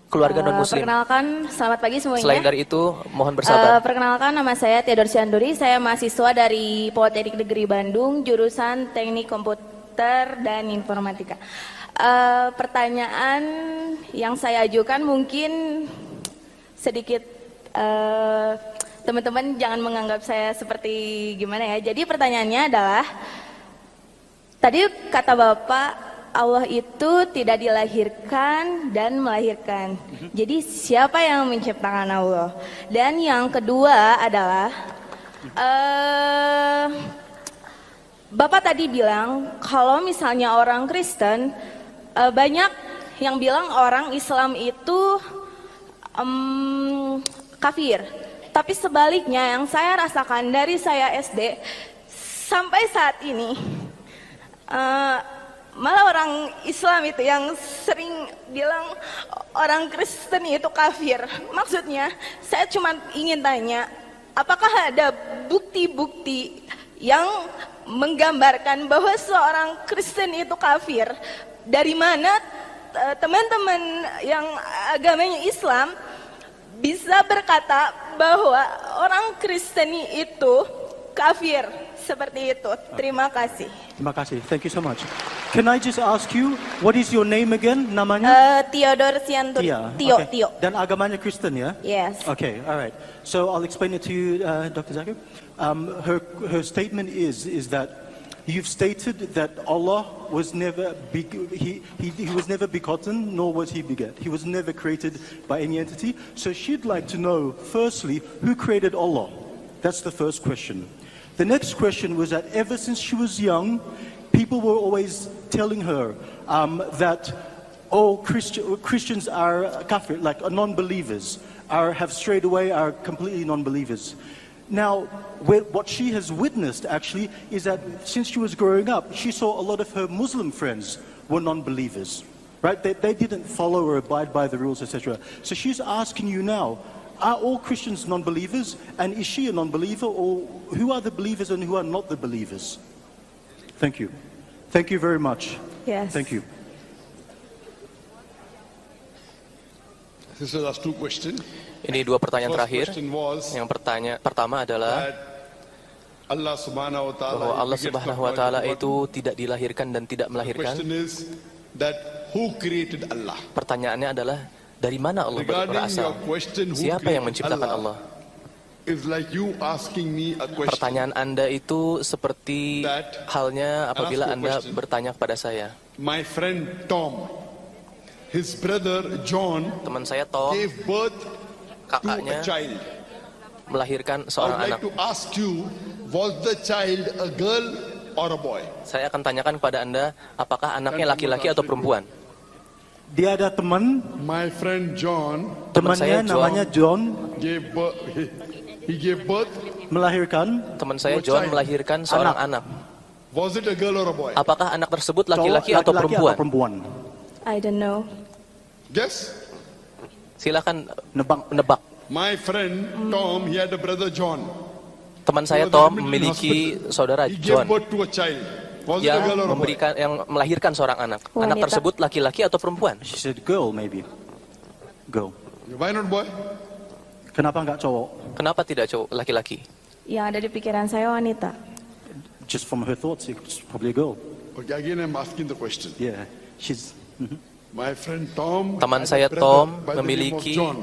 keluarga non-muslim. Perkenalkan, selamat pagi semuanya. Selain dari itu, mohon bersabar. Perkenalkan, nama saya Theodor Sianduri. Saya mahasiswa dari Politeknik Negeri Bandung, jurusan Teknik Komputer dan Informatika. Pertanyaan yang saya ajukan mungkin sedikit teman-teman jangan menganggap saya seperti gimana ya. Jadi pertanyaannya adalah, tadi kata Bapak, Allah itu tidak dilahirkan dan melahirkan. Jadi siapa yang menciptakan Allah? Dan yang kedua adalah Bapak tadi bilang kalau misalnya orang Kristen, banyak yang bilang orang Islam itu kafir. Tapi sebaliknya yang saya rasakan dari saya SD sampai saat ini, malah orang Islam itu yang sering bilang orang Kristen itu kafir. Maksudnya, saya cuma ingin tanya, apakah ada bukti-bukti yang menggambarkan bahwa seorang Kristen itu kafir? Dari mana teman-teman yang agamanya Islam bisa berkata bahwa orang Kristen itu kafir seperti itu? Terima kasih. Terima kasih. Thank you so much. Can I just ask you, what is your name again? Namanya? Theodor Sianduri. Tio. Okay. Tio. Dan agamanya Kristen, ya? Yes. Okay, all right. So I'll explain it to you, Dr. Zakir. Her statement is that you've stated that Allah was never he was never begotten, nor was he beget. He was never created by any entity. So she'd like to know, firstly, who created Allah? That's the first question. The next question was that ever since she was young, people were always telling her that all Christians are kafir, like non-believers, have strayed away, are completely non-believers. Now, what she has witnessed actually is that since she was growing up, she saw a lot of her Muslim friends were non-believers, right? They didn't follow or abide by the rules, etc. So she's asking you now, are all Christians non-believers? And is she a non-believer? Or who are the believers and who are not the believers? Thank you. Thank you very much. Yes. Thank you. This is two questions. Ini dua pertanyaan terakhir. First question was Yang pertama adalah that Allah Subhanahu wa Ta'ala, bahwa Allah Subhanahu wa Ta'ala itu tidak dilahirkan dan tidak The melahirkan. question is that who created Allah? Pertanyaannya adalah, dari mana Allah Regarding berasal? your question, who Siapa yang created menciptakan Allah? It's like you asking me a question. Pertanyaan Anda itu seperti That halnya apabila ask you a Anda question. bertanya kepada saya. My friend Tom, his brother John Teman saya Tom, gave birth to a kakaknya child. melahirkan I seorang would anak. like to ask you, was the child a girl or a boy? Saya akan tanyakan kepada Anda, apakah anaknya laki-laki atau perempuan? Dia ada teman, My friend John Teman saya temannya namanya John, gave birth, he gave birth. melahirkan. Teman saya John melahirkan seorang anak. Was it a girl or a boy? Apakah anak tersebut Cowok, laki-laki atau perempuan? I don't know. Guess. Silakan Nebak. menebak. My friend Tom, he had a brother John. Teman saya He was Tom admitted in memiliki hospital. saudara He John gave birth to a child. Was it a yang girl or a boy? melahirkan seorang anak. Anak Wanita. tersebut laki-laki atau perempuan? She said girl maybe. Girl. Why not boy? Kenapa nggak cowok? Kenapa tidak cowok laki-laki? Yang ada di pikiran saya wanita. Just from her thoughts, it's probably a girl. Okay, again I'm asking the question. Yeah. She's. My friend Tom, Teman had saya a brother Tom by the name of memiliki John,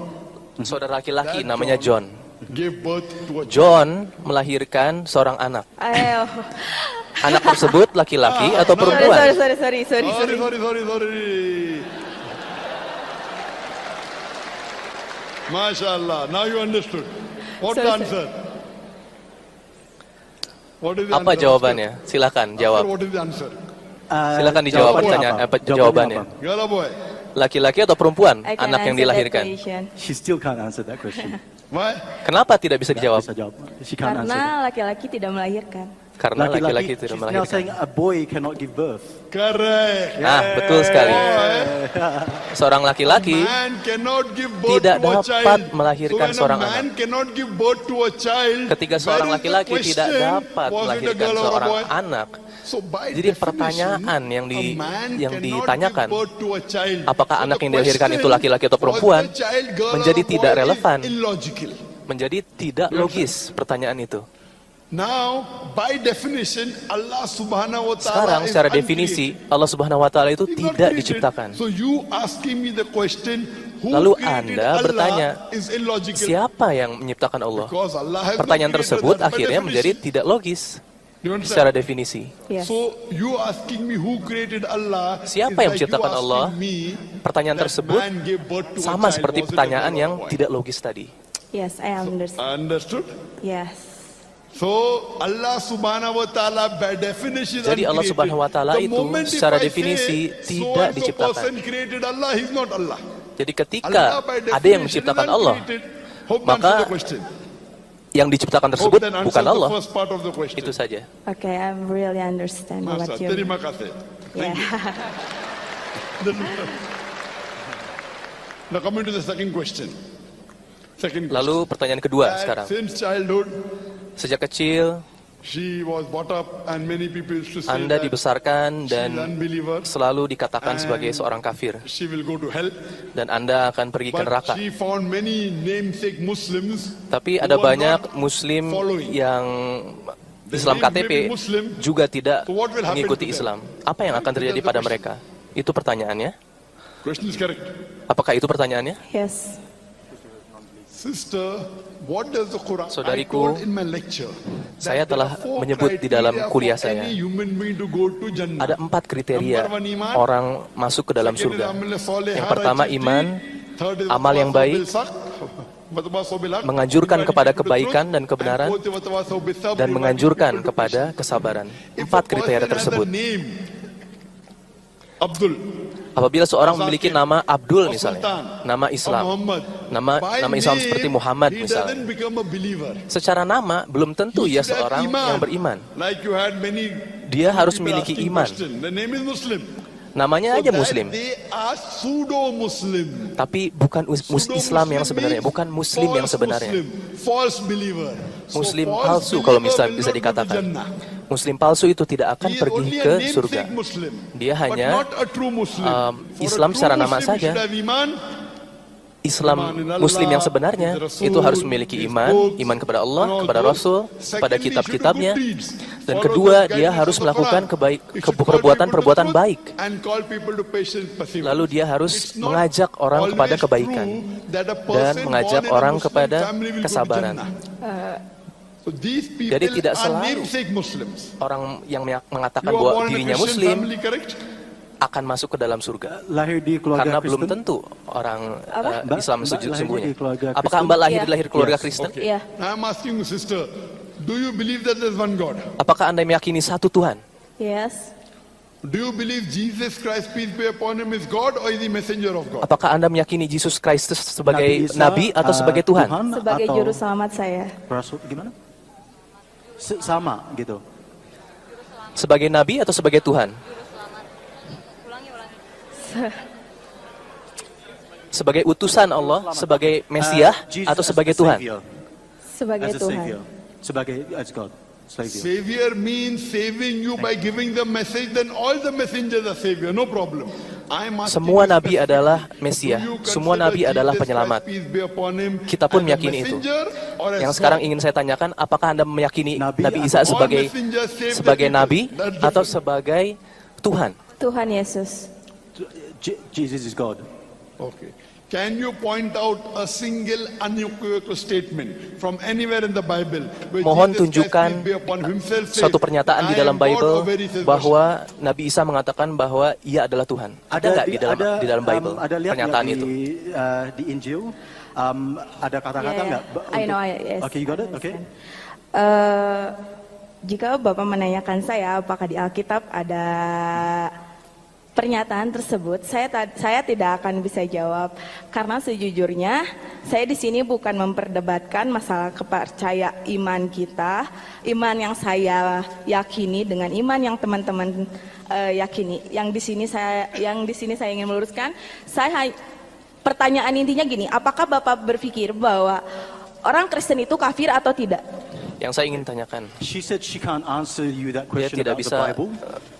saudara laki-laki That namanya John. gave birth to a child. John melahirkan seorang anak. Ayo. Anak tersebut laki-laki atau no. perempuan? Sorry. Sorry. MashaAllah, now you understood. What's the Sorry, answer? What is the Apa answer? jawabannya? Silakan After, jawab. what is the answer? Silakan dijawab jawabannya. Girl or boy? Laki-laki atau perempuan I can anak yang answer that dilahirkan? question. She still can't answer that question. Why? Kenapa tidak bisa dijawab? Bisa jawab. She can't answer. Karena laki-laki tidak melahirkan. Karena laki-laki laki-laki, tidak she's now saying melahirkan. a boy cannot give birth. Correct. Nah, betul sekali. Seorang A laki-laki man cannot give birth tidak to a dapat child. melahirkan So when seorang a man cannot give birth to a child, ketika seorang where is the laki-laki tidak question? dapat Was it a melahirkan girl or a seorang boy? anak, So by jadi definition, pertanyaan yang a man yang cannot ditanyakan, give birth to a child. apakah So anak the yang dilahirkan itu question, laki-laki atau was perempuan, the child girl menjadi or a tidak boy is relevan. illogical. menjadi tidak logis pertanyaan itu. Now, by definition, Allah Subhanahu wa Taala Sekarang is secara uncreated. definisi Allah Subhanahu wa taala itu He's not tidak created. diciptakan. So you asking me the question, who Lalu created Anda Allah bertanya, is illogical. Siapa yang menciptakan Allah? Because Allah has not Pertanyaan created tersebut that by akhirnya menjadi definition. tidak logis You understand? secara definisi. Yes. So you asking me who created Allah? Siapa is yang like you menciptakan asking Allah? me Pertanyaan that tersebut man gave birth to a sama child. seperti Was it a pertanyaan girl or yang a boy? tidak logis tadi. Yes, I understand. Understood? Yes. So Allah Subhanahu wa Taala by definition Jadi Allah uncreated. Subhanahu wa taala The itu moment if secara I say, definisi so tidak and so diciptakan. person created Allah, he's not Allah. Jadi ketika Allah by ada yang definition menciptakan is Allah, uncreated. Hope maka answer the question. yang diciptakan Hope tersebut that bukan answers the Allah. first part of the question. Itu saja. Okay, I really understand Masa, what you terima kasih. Yeah. Now coming to the second question. Second question. Lalu pertanyaan kedua That sekarang. since childhood, Sejak kecil she was brought up and many people used to say Anda that dibesarkan she's dan unbeliever, selalu dikatakan sebagai seorang kafir. she will go to hell. Dan Anda akan pergi ke But neraka. she found many namesake Muslims Tapi who ada are banyak not muslim following. yang They Islam may be KTP Muslim, juga tidak so what will happen mengikuti to them? Islam. Apa yang akan terjadi That's the pada question. mereka? Itu pertanyaannya. Question is correct. Apakah itu pertanyaannya? Yes. Sister, what does the Quran? Saudariku, I told in my lecture saya that there telah are four menyebut di dalam criteria kuliah for saya. any human being to go to Jannah. Ada 4 kriteria Number one, iman. orang masuk ke dalam Second is surga. amal soleh, Yang pertama haraj iman, jiddi. Third is amal yang watawasau baik, bil haq, watawasau bil haq, menganjurkan reminding kepada people the kebaikan truth, dan kebenaran, and fourth, watawasau bis sabr, dan reminding menganjurkan people to kepada patience. kesabaran. If 4 a kriteria person has tersebut. a name, Abdul, Apabila seorang memiliki nama Abdul or misalnya, Sultan, nama or Islam, Muhammad, by nama Islam name, seperti Muhammad he misalnya. doesn't become a believer. Secara nama belum tentu You ia should have seorang iman. yang beriman. Like you had many Dia harus people memiliki asking iman. question. The name is Muslim. Namanya So aja that Muslim, they are pseudo-Muslim. tapi bukan Islam yang Pseudo-Muslim sebenarnya, means bukan Muslim yang false sebenarnya. Muslim, false believer. So Muslim false palsu kalau believer will bisa not go to dikatakan. Jannah. Muslim palsu itu tidak akan He is pergi only a ke namesake surga. Muslim, Dia but hanya not a true Muslim. For a Islam true secara nama Muslim, saja. should have iman, Islam iman in Allah, Muslim yang sebenarnya his Rasul, itu harus memiliki his iman, books, iman kepada and Allah, all kepada those. Rasul, pada Secondly, kitab-kitabnya. should do good deeds. Dan Follow kedua, the dia guidance harus of the melakukan Quran. He should call perbuatan-perbuatan people to baik. truth and call people to patience, perseverance. Lalu dia harus It's not mengajak orang always kepada kebaikan true that a dan person mengajak born in a orang Muslim kepada family will go to kesabaran. Jannah. So these people Jadi tidak are selalu namesake Muslims. Orang yang mengatakan You are bahwa born in a dirinya Christian Muslim family, correct? akan masuk ke dalam surga. Lahir di keluarga Karena belum Kristen? tentu orang Mbak, Islam Mbak lahir sesungguhnya. di keluarga Apakah Kristen? Mbak lahir Iya. di lahir keluarga Yes. Kristen? Okay. Yeah. I'm asking you, sister, do you believe that there's one God? Apakah Anda meyakini satu Tuhan? Yes. Do you believe Jesus Christ, peace be upon him, is God or is he messenger of God? Apakah Anda meyakini Yesus Kristus sebagai Isa, nabi atau sebagai Tuhan? Sebagai atau juru selamat saya. Rasul gimana? Sama gitu. Sebagai nabi atau sebagai Tuhan? Sebagai utusan Allah, sebagai Mesias Jesus atau as sebagai the Tuhan? Savior. Sebagai As a Tuhan. savior. Sebagai as God. Savior. Savior means saving you by giving the message, then all the messengers are savior, no problem. I'm asking Semua you nabi specifically, adalah Mesias, do you semua consider nabi adalah Jesus penyelamat. Christ, peace be upon him, Kita pun as a meyakini itu. messenger or as Yang sekarang God? ingin saya tanyakan, apakah Anda meyakini Nabi Nabi Isa atau- sebagai All messengers save the sebagai people. nabi That's atau different. sebagai Tuhan? Tuhan Yesus. Jesus is God. Okay. Can you point out a single unequivocal statement from anywhere in the Bible where Mohon Jesus Christ, tunjukkan peace be upon himself, says, suatu pernyataan di "I dalam am God," Bible or where he says, bahwa Nabi Isa mengatakan bahwa ia adalah Tuhan. Ada nggak di dalam Bible ada lihat pernyataan nggak itu? di Injil ada kata-kata Yeah, nggak? I know, yes. Okay, you got it. I Okay. Jika Bapak menanyakan saya apakah di Alkitab ada pernyataan tersebut saya tidak akan bisa jawab karena sejujurnya saya di sini bukan memperdebatkan masalah kepercayaan iman kita, iman yang saya yakini dengan iman yang teman-teman yakini. Yang di sini saya ingin meluruskan, pertanyaan intinya gini, apakah Bapak berpikir bahwa orang Kristen itu kafir atau tidak? Yang saya ingin tanyakan, She said she can't answer you that question tidak about the bisa, Bible,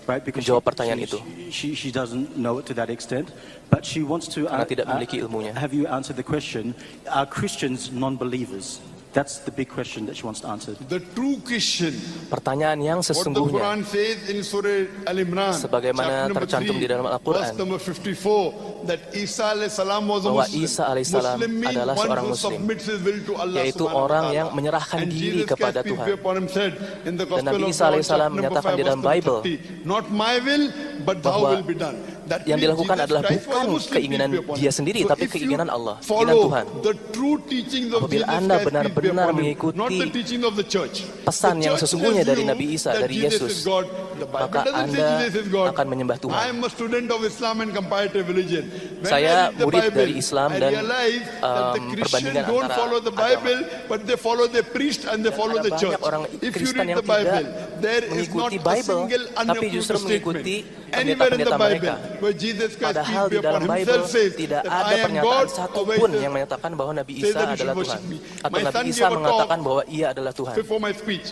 right? Because menjawab pertanyaan itu. she doesn't know it to that extent, but she wants to Karena tidak memiliki ilmunya. have you answer the question: are Christians non-believers? That's the big question that she wants to answer. The true Christian, pertanyaan yang what the sesungguhnya, Quran says in Surah Al-Imran, sebagaimana chapter number tercantum 3, di dalam Al-Quran, verse number 54, that Isa alayhi salam was a bahwa Muslim. Isa alaihissalam Muslim means adalah one seorang who Muslim, submits his will to Allah yaitu subhanahu wa orang ta'ala. yang menyerahkan And diri Jesus kepada Christ, peace Tuhan. be upon him, said in the Dan Gospel Nabi of Isa John, alaihissalam chapter number menyatakan 5, di dalam verse Bible, 30, not my will, but thou bahwa will be done. That yang means dilakukan Jesus adalah Christ was a bukan Muslim, keinginan peace be upon dia him. sendiri, So tapi if you keinginan Allah, keinginan follow Tuhan. the true teachings of Apabila Jesus Anda Christ, peace be benar-benar upon him, mengikuti not the teaching of the church. pesan The yang church sesungguhnya tells dari you Nabi Isa, that dari Jesus Yesus, is God. The Bible maka doesn't say Anda Jesus is God. akan menyembah Tuhan. I am a student of Islam and comparative religion. When Saya I read the murid Bible, dari Islam I dan, realize that the Christians perbandingan don't antara follow the Bible, but they follow the priest and they follow ada the church. banyak orang If you Kristen read yang the Bible, tidak there is not mengikuti a Bible, single tapi justru unequivocal mengikuti statement anywhere in the pendeta-pendeta Bible mereka. where Jesus Christ, Padahal peace di be upon dalam Bible himself, says tidak that ada I am pernyataan God, satupun obey yang menyatakan bahwa Nabi Say Isa that you adalah should Tuhan. worship me. Atau My Nabi son Isa gave a mengatakan talk bahwa ia adalah Tuhan. before my speech.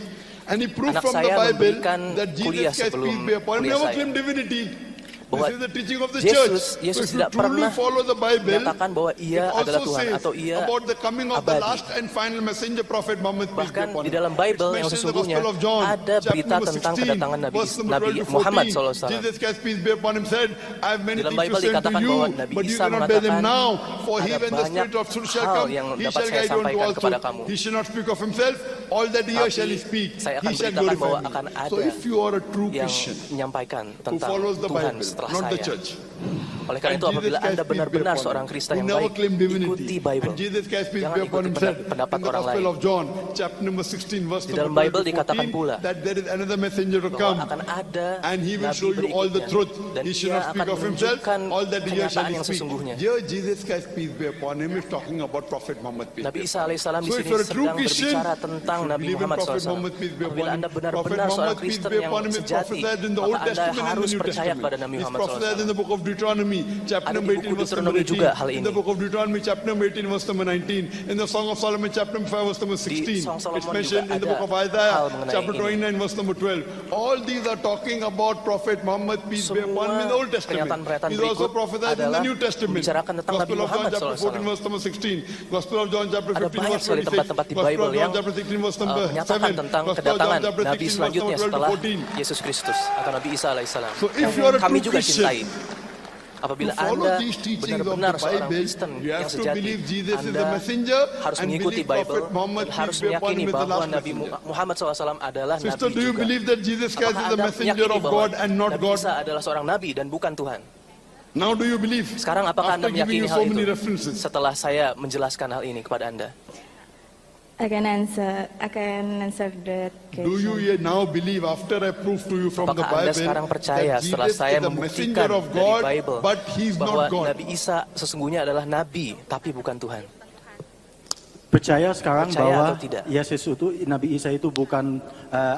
And he proved Anak from the saya Bible memberikan that kuliah Jesus Christ, sebelum peace be upon him, kuliah never saya, claimed divinity. bahwa This is the teaching of the Yesus church. So if you tidak truly pernah follow the Bible, menyatakan bahwa ia it adalah also Tuhan says atau ia about the coming of the abadi. last and final messenger prophet Muhammad, peace be Bahkan upon di him. dalam Bible It's yang mentioned in the sesungguhnya Gospel of John, ada chapter berita number tentang 16, kedatangan verse number Nabi 12 to Muhammad 14. SAW. Jesus Christ, peace be upon him, said, I have many Di dalam things to Bible say to dikatakan you, bahwa Nabi but you Isa cannot bear them mengatakan, now. For he, ada when the banyak Spirit of truth shall hal come, yang he dapat shall saya guide you unto sampaikan all kepada truth. kamu. He shall not speak of himself, all that he hears shall he speak. Saya akan He shall beritakan bahwa glorify akan me. ada So if you are a true yang Christian menyampaikan who tentang follows the Tuhan Bible, setelah not the saya. church, Oleh karena and itu apabila Jesus Christ, Anda peace be benar-benar upon seorang him, Kristen who yang never baik, claimed divinity, ikuti Bible. and Jesus Christ, peace Jangan be upon ikuti him, said pendapat in the orang Gospel lain. of John, chapter number 16, verse Di number dalam 12 Bible to dikatakan 14, pula that there is another messenger to bahwa come, akan ada and he will nabi show you all the berikutnya, truth. dan He shall ia not speak akan of himself, menunjukkan all that he hears shall kenyataan he yang speak. sesungguhnya. Here, Jesus Christ, peace be upon him, is talking about Prophet Muhammad, peace Nabi be Isa upon him. alaihissalam di So if sini you're a true sedang Christian, berbicara tentang you Nabi believe in Muhammad Prophet SAW. Muhammad, peace be upon Apabila him. Anda Prophet benar-benar seorang Muhammad, peace Kristen be yang upon him, is sejati, prophesied in the Old maka Anda Testament and the harus New percaya Testament. kepada Nabi He's Muhammad prophesied in SAW. the book of Deuteronomy, chapter Ada number di 18, buku verse number Deuteronomi juga 18. hal In ini. the book of Deuteronomy, chapter number 18, verse number 19. In the Song of Solomon, chapter number 5, verse number 16. Song Solomon It's mentioned juga in the ada book of hal Isaiah, mengenai chapter ini. 29, verse number 12. All these are talking about Prophet Muhammad, peace be upon him, in the Old Testament. pernyataan-pernyataan He's also berikut prophesied in the adalah New Testament. membicarakan tentang Nabi Gospel of John, Muhammad chapter 14, SAW. verse number 16. Gospel of John, chapter Ada 15, banyak verse sekali 26. tempat-tempat di Gospel Bible of John, yang chapter 16, verse number menyatakan 7. tentang Gospel of John, kedatangan chapter Nabi 16, verse selanjutnya number 12 to setelah 14. Yesus Kristus atau Nabi Isa alaihissalam. So if you are a Kami true juga Christian, cintai. Apabila to follow Anda these teachings of benar-benar the seorang Bible, Kristen you yang have to sejati, believe Jesus is the Anda messenger harus and mengikuti believe Bible Prophet Muhammad, dan harus peace be upon meyakini him, is the bahwa last Nabi messenger. Muhammad SAW adalah Sister, Nabi do you juga. believe that Jesus Christ is Apakah the Anda messenger meyakini of bahwa God and not Nabi God? Isa adalah seorang Nabi dan bukan Tuhan? Now do you believe? Sekarang apakah Anda After giving meyakini you hal so many itu references. setelah saya menjelaskan hal ini kepada Anda? I can answer that Do question. you now believe after I prove to you from the Apakah Anda Bible sekarang percaya that setelah Jesus saya is the membuktikan messenger of dari God Bible but he's bahwa not God? Nabi Isa sesungguhnya adalah Nabi tapi bukan Tuhan? Percaya sekarang Percaya bahwa atau tidak? Yesus itu, Nabi Isa itu bukan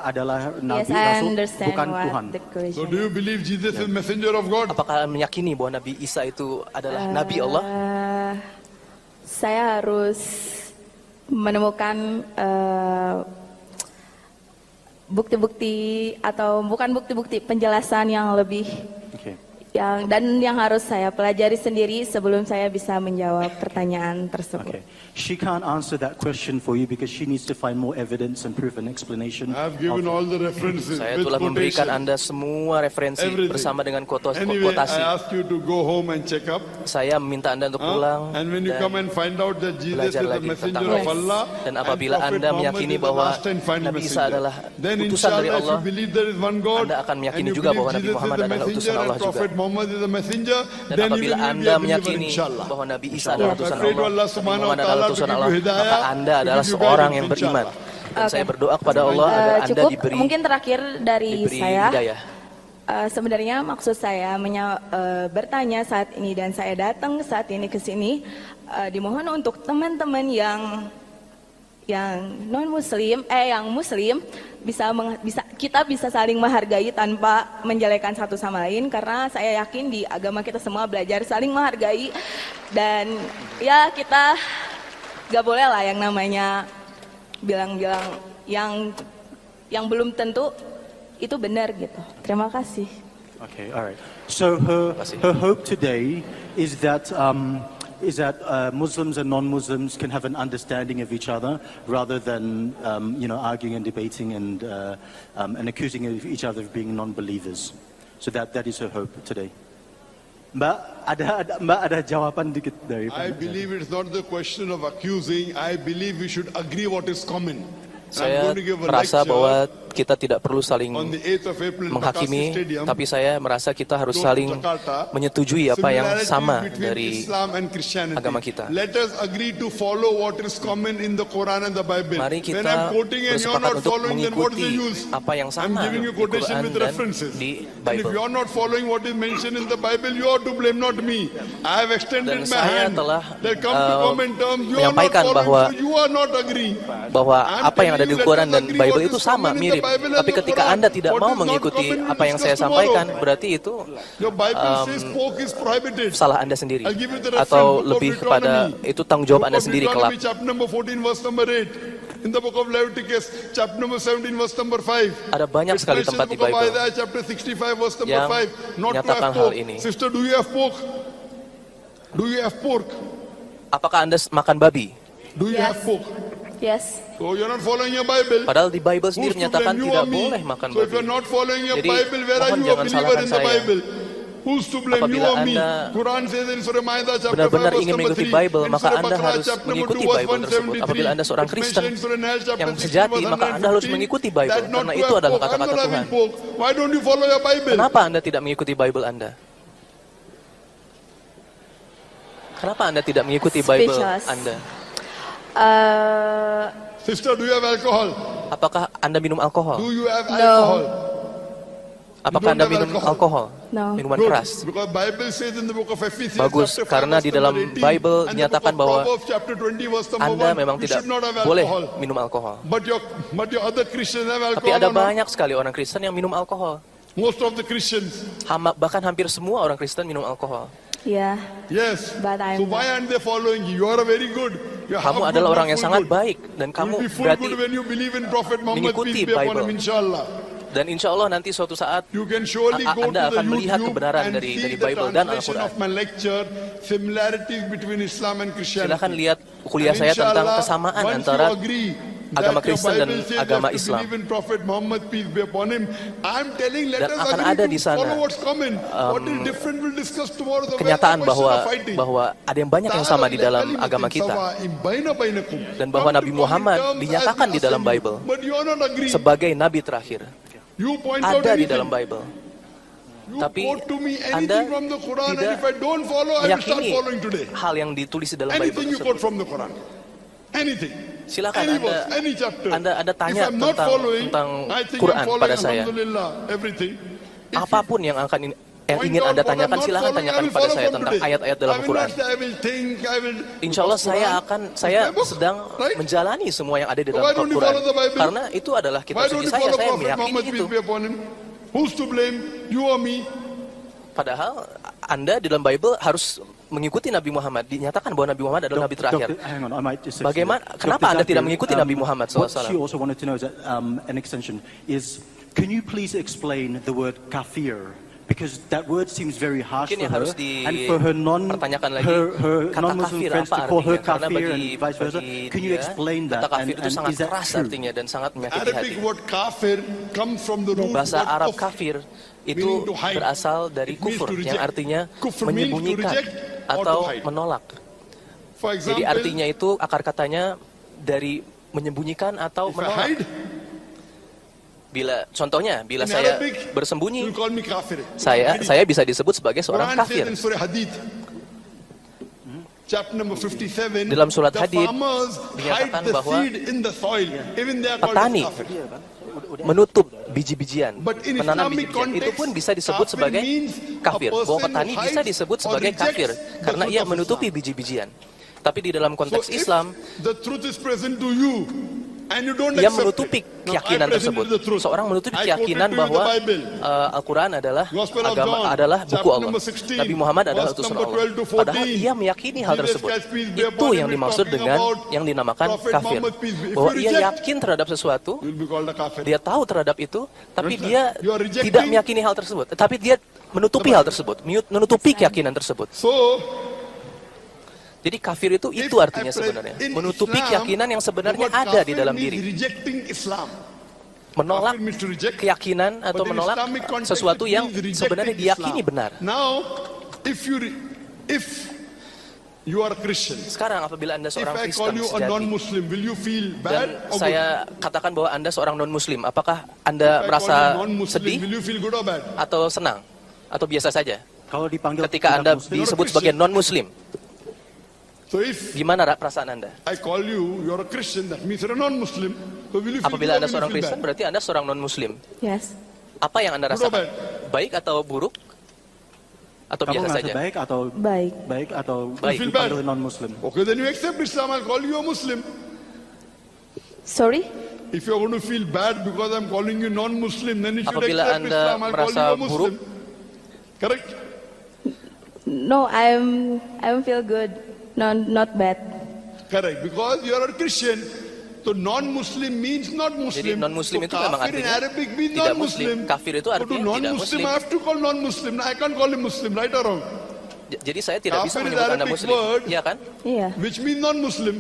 adalah Nabi Yes, I Rasul, understand bukan Tuhan. what the So question do you believe Jesus is messenger of God? Apakah Anda meyakini bahwa Nabi Isa itu adalah Nabi Allah? Saya harus menemukan bukti-bukti atau bukan bukti-bukti, penjelasan yang lebih Okay. yang harus saya pelajari sendiri sebelum saya bisa menjawab pertanyaan tersebut. Okay. She can't answer that question for you because she needs to find more evidence and proof and explanation. I have given all the references Saya with telah memberikan quotation. Anda semua referensi Everything. bersama dengan Anyway, kuotasi. I ask you to go home and check up. Saya meminta Anda untuk pulang And when you dan come and find out that Jesus is belajar the lagi messenger tentang of Yes. Allah dan and apabila Prophet Anda Muhammad meyakini is the bahwa last and final Nabi Isa messenger, adalah then utusan dari inshallah if you Allah, believe there is one God Anda akan meyakini and you juga believe bahwa Nabi Jesus Muhammad is the adalah utusan messenger Allah and juga. Prophet Muhammad is the messenger, Dan then you apabila will be Anda a believer meyakini inshallah. bahwa Nabi Isa adalah utusan I pray to Allah, Allah Nabi subhanahu wa Muhammad adalah ta'ala to utusan give you Allah, hidayah, maka Anda to adalah give you seorang guidance, yang beriman. inshallah. Dan saya berdoa kepada Allah agar Anda Cukup diberi mungkin terakhir dari diberi saya. hidayah. Sebenarnya maksud saya bertanya saat ini dan saya datang saat ini ke sini dimohon untuk teman-teman yang non muslim yang muslim kita bisa saling menghargai tanpa menjelekan satu sama lain, karena saya yakin di agama kita semua belajar saling menghargai, dan ya kita gak boleh lah yang namanya bilang-bilang yang belum tentu itu benar gitu. Terima kasih. Okay, all right. So her hope today is that Muslims and non-Muslims can have an understanding of each other rather than arguing and debating and accusing each other of being non-believers. So that is her hope today. Mbak ada jawaban dikit dari. I believe it's not the question of accusing. I believe we should agree what is common. Saya merasa bahwa kita tidak perlu saling menghakimi, tapi saya merasa kita harus saling menyetujui apa yang sama dari agama kita. Mari kita bersepakat untuk mengikuti apa yang sama di Quran dan di Bible. Dan saya telah menyampaikan bahwa apa yang ada di Quran dan Bible itu sama, mirip. Tapi ketika Anda tidak mau mengikuti apa yang saya sampaikan, berarti itu salah Anda sendiri. Atau lebih kepada itu tanggung jawab Anda sendiri kelak. In the book of Leviticus, chapter number 17, verse number 5. Ada banyak sekali tempat di Bible chapter 65, verse number yang 5. Not to have hal pork. ini. Sister, do you have pork? Do you have pork? Apakah Anda makan babi? Do you have pork? Yes. So you're not following your Bible. Padahal di Bible sendiri menyatakan tidak boleh makan So babi. if you're not following your Jadi, Bible, where are mohon you a jangan believer salahkan in the saya. Bible? Who's to blame, you Apabila or me? Anda Quran says in Surah Ma'idah chapter 5 benar-benar verse ingin number mengikuti 3. Bible, In maka Surah Anda Baqarah harus chapter number mengikuti 2 verse Bible tersebut. 173. Apabila Anda seorang It's Kristen mentioned in Surah Nahl chapter yang 16 sejati, verse maka Anda harus 115, mengikuti Bible, that not karena to itu have adalah pork. I'm kata-kata not having Tuhan. pork. Why don't you follow your Bible? Kenapa Anda tidak mengikuti Bible Anda? Kenapa Anda tidak mengikuti Bible Speechless. Anda? Sister, do you have alcohol? Apakah Anda minum alkohol? Do you have No. alcohol? Apakah don't Anda have minum alcohol? alkohol? No. Minuman Good. keras? Because Bible says in the book of Ephesians Bagus, chapter 5 karena verse di dalam number 18, Bible and the book dinyatakan of bahwa Proverbs chapter 20 verse number Anda 1, memang you tidak should not have boleh alcohol. minum alkohol. But your other Christians have alcohol. Tapi ada or not? banyak sekali orang Kristen yang minum alkohol. Most of the Christians. Bahkan hampir semua orang Kristen minum alkohol. Yeah. Yes. But I'm So why aren't they following you? You are a very good. You are Kamu half adalah good, orang not yang full sangat good. baik, dan kamu You'll be full berarti good when you believe in Prophet Muhammad, mengikuti peace be upon Bible. him, inshallah. Dan insya Allah nanti suatu saat You can surely go Anda to the akan melihat YouTube kebenaran and dari see the Bible dan translation Al-Quran. of my lecture, similarities between Islam and Christianity. Silakan lihat kuliah saya tentang Inshallah, kesamaan once antara you agree agama that your Kristen dan Bible says agama that to Islam. believe in Prophet Muhammad, peace be upon him. I'm telling, let Dan us akan agree ada to di sana, follow what's common. What is different we'll discuss tomorrow. The kenyataan question of bahwa fighting. ada yang banyak yang sama di dalam agama kita, dan bahwa Nabi Muhammad dinyatakan di dalam Bible sebagai Nabi terakhir. Ada di dalam Bible. Tapi Anda tidak meyakini hal yang ditulis di dalam Bible Anything you tersebut. quote from the Quran. Anything. Silakan Any verse, any chapter. Anda tanya If I'm not following, tentang I think Quran I'm following, pada saya. alhamdulillah, everything. If Apapun yang ingin Anda tanyakan, silakan tanyakan pada saya tentang ayat-ayat dalam Quran. Insya Allah saya sedang menjalani semua yang ada di dalam Quran. Karena itu adalah kitab suci saya meyakini itu. Who's to blame? You or me? Padahal Anda di dalam Bible harus mengikuti Nabi Muhammad. Dinyatakan bahwa Nabi Muhammad adalah Nabi terakhir. Hang on, I might just Bagaimana? Kenapa Anda tidak mengikuti Nabi Muhammad What she SAW? also wanted to know is that, an extension is, can you please explain the word kafir? Because that word seems very harsh Mungkin for yang her, harus and for her dipertanyakan lagi, her kata non-Muslim kafir friends apa to call her artinya? Karena kafir and vice versa. Can you dia, explain that? kata kafir itu sangat is that keras true? artinya dan sangat menyakiti hati. Arabic word kafir comes from the root Bahasa word Arab kufr, kafir itu meaning to hide. berasal dari It means kufur, to yang reject. artinya Kufr means to menyembunyikan reject or atau to hide. menolak. For example, Jadi artinya itu akar katanya dari menyembunyikan atau if I menolak. hide, Bila in saya Arabic, bersembunyi, you call me kafir. saya bisa disebut sebagai seorang Quran kafir. says in Surah Hadid, chapter number 57, Dalam surat the Hadid, farmers hide dinyatakan the bahwa seed in the soil, even they are called petani as kafir. menutup biji-bijian, But in menanam Islamic biji-bijian, itu context, pun bisa disebut kafir sebagai means kafir. a Bahwa person petani who bisa hides disebut or sebagai rejects kafir the karena truth ia of menutupi Islam. biji-bijian. Tapi di dalam So konteks if Islam, the truth is present to you and you don't ia accept menutupi it. Now, I keyakinan presented tersebut. the truth. Seorang menutupi I keyakinan quoted to you bahwa the Bible. Al-Quran adalah Gospel of agama, John, adalah buku chapter Allah. number 16, Nabi Muhammad adalah verse utusan number Allah. 12 to 14. Padahal ia meyakini hal Jesus tersebut. Christ, peace be Itu upon yang him, dimaksud talking dengan about yang dinamakan Prophet kafir. Muhammad, peace be. If Bahwa you ia reject, yakin terhadap sesuatu, you will be called a kafir. dia tahu terhadap itu, tapi Understand? dia You are rejecting- tidak meyakini hal tersebut. Tapi dia menutupi hal tersebut, menutupi keyakinan tersebut. So, Jadi kafir itu if artinya I pres- sebenarnya. in Menutupi Islam, keyakinan yang sebenarnya the word ada di kafir dalam means diri. Rejecting Islam. Menolak Kafir means to reject. keyakinan atau But in menolak Islamic context, sesuatu it yang means rejecting sebenarnya diyakini Islam. benar. Now, if you are Christian, Sekarang apabila Anda if seorang I Kristen call you a sejati non-Muslim, will you feel dan bad or good? saya katakan bahwa Anda seorang non-muslim, apakah Anda If I call merasa you non-Muslim, sedih will you feel good or bad? atau senang atau biasa saja Kalau dipanggil ketika tidak Anda Muslim, disebut sebagai non-muslim? So if Gimana perasaan Anda? I call you, you're a Christian, that means you're a non-Muslim. So will you feel Apabila good or Anda will you seorang feel Kristen, bad? berarti Anda seorang non-muslim. Yes. Apa yang Anda Good or rasakan? bad? Baik atau buruk? Atau kamu biasa merasa saja? baik atau Baik. atau Baik. Feel bad? dipanggil non-Muslim? Okay, then you accept Islam, I'll call you a Muslim. Sorry? If you're going to feel bad because I'm calling you non-Muslim, then you should Apabila accept Anda Islam, I'll call merasa you a Muslim. Correct? No, I'm feel good. No, not bad. Correct, because you're a Christian. So non-Muslim means not Muslim. Jadi non-Muslim so itu memang kafir in artinya Arabic means tidak non-Muslim. Muslim. Kafir itu So to artinya tidak non-Muslim, Muslim. I have to call non-Muslim. Now, I can't call him Muslim, right or wrong? Jadi saya tidak bisa Kafir is menyebut Anda Arabic muslim. word. Iya kan? Iya. Which means non-Muslim.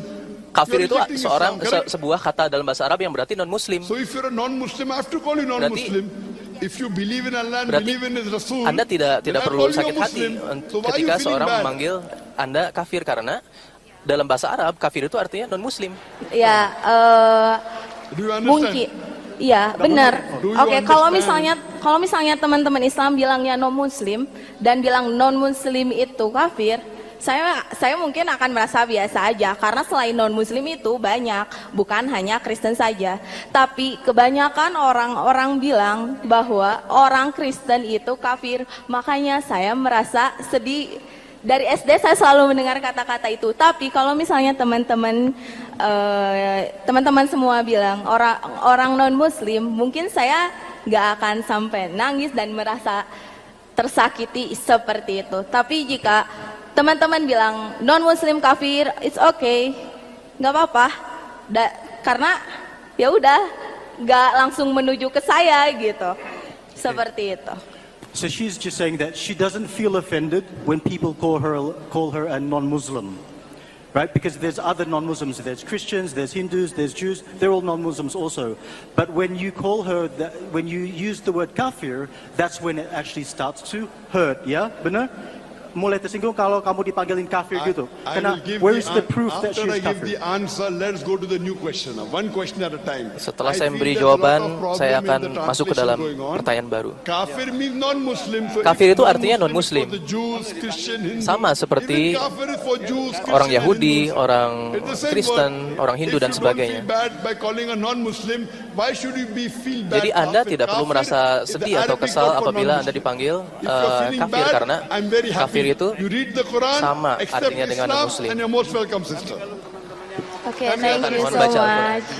Kafir You're itu rejecting seorang Islam, correct? sebuah kata dalam bahasa Arab yang berarti non-muslim. So if you're a non-Muslim, I have to call you non-Muslim. If you believe in Allah and Berarti believe in His Rasul, Anda tidak then I perlu call you a sakit hati Muslim. So why are you ketika feeling seorang bad? memanggil Anda kafir karena dalam bahasa Arab kafir itu artinya non-muslim. Ya, Do you understand? mungkin. Iya, benar. Do you Oke, kalau understand? misalnya teman-teman Islam bilangnya non muslim dan bilang non muslim itu kafir, saya mungkin akan merasa biasa aja karena selain non muslim itu banyak, bukan hanya Kristen saja. Tapi kebanyakan orang-orang bilang bahwa orang Kristen itu kafir, makanya saya merasa sedih. Dari SD saya selalu mendengar kata-kata itu. Tapi kalau misalnya teman-teman semua bilang orang non muslim, mungkin saya nggak akan sampai nangis dan merasa tersakiti seperti itu. Tapi jika teman-teman bilang non muslim kafir, it's okay, nggak apa-apa. Karena ya udah nggak langsung menuju ke saya gitu. Seperti itu. So she's just saying that she doesn't feel offended when people call her a non-Muslim, right? Because there's other non-Muslims. There's Christians, there's Hindus, there's Jews. They're all non-Muslims also. But when you call her, when you use the word kafir, that's when it actually starts to hurt. Yeah, benar? Mulai tersinggung kalau kamu dipanggilin kafir gitu. Karena where is the proof that after she's I give kafir? the answer, let's go to the new question. Now, one question at a time. Setelah I saya feel memberi there's a lot jawaban, of problem saya in akan the masuk ke translation dalam going on. pertanyaan baru. Kafir means non-Muslim. So Kafir if itu artinya non-Muslim. is for the Jews, Christian, Hindu, Sama seperti even kafir is for Jews, Christian, orang and Yahudi, Hindus. orang It's the same Kristen, word. orang Hindu If dan you sebagainya. don't feel bad by calling a non-Muslim, why should you feel bad? Jadi Anda Kafir? tidak perlu Kafir merasa is the sedih atau Arabic kesal word for apabila Anda non-Muslim. dipanggil If you're feeling kafir bad, karena I'm very happy. kafir itu You read the Quran, sama accept artinya dengan Islam, non-Muslim. and you're most welcome, sister. Oke, Kami thank akan you mohon so baca Al-Quran. much.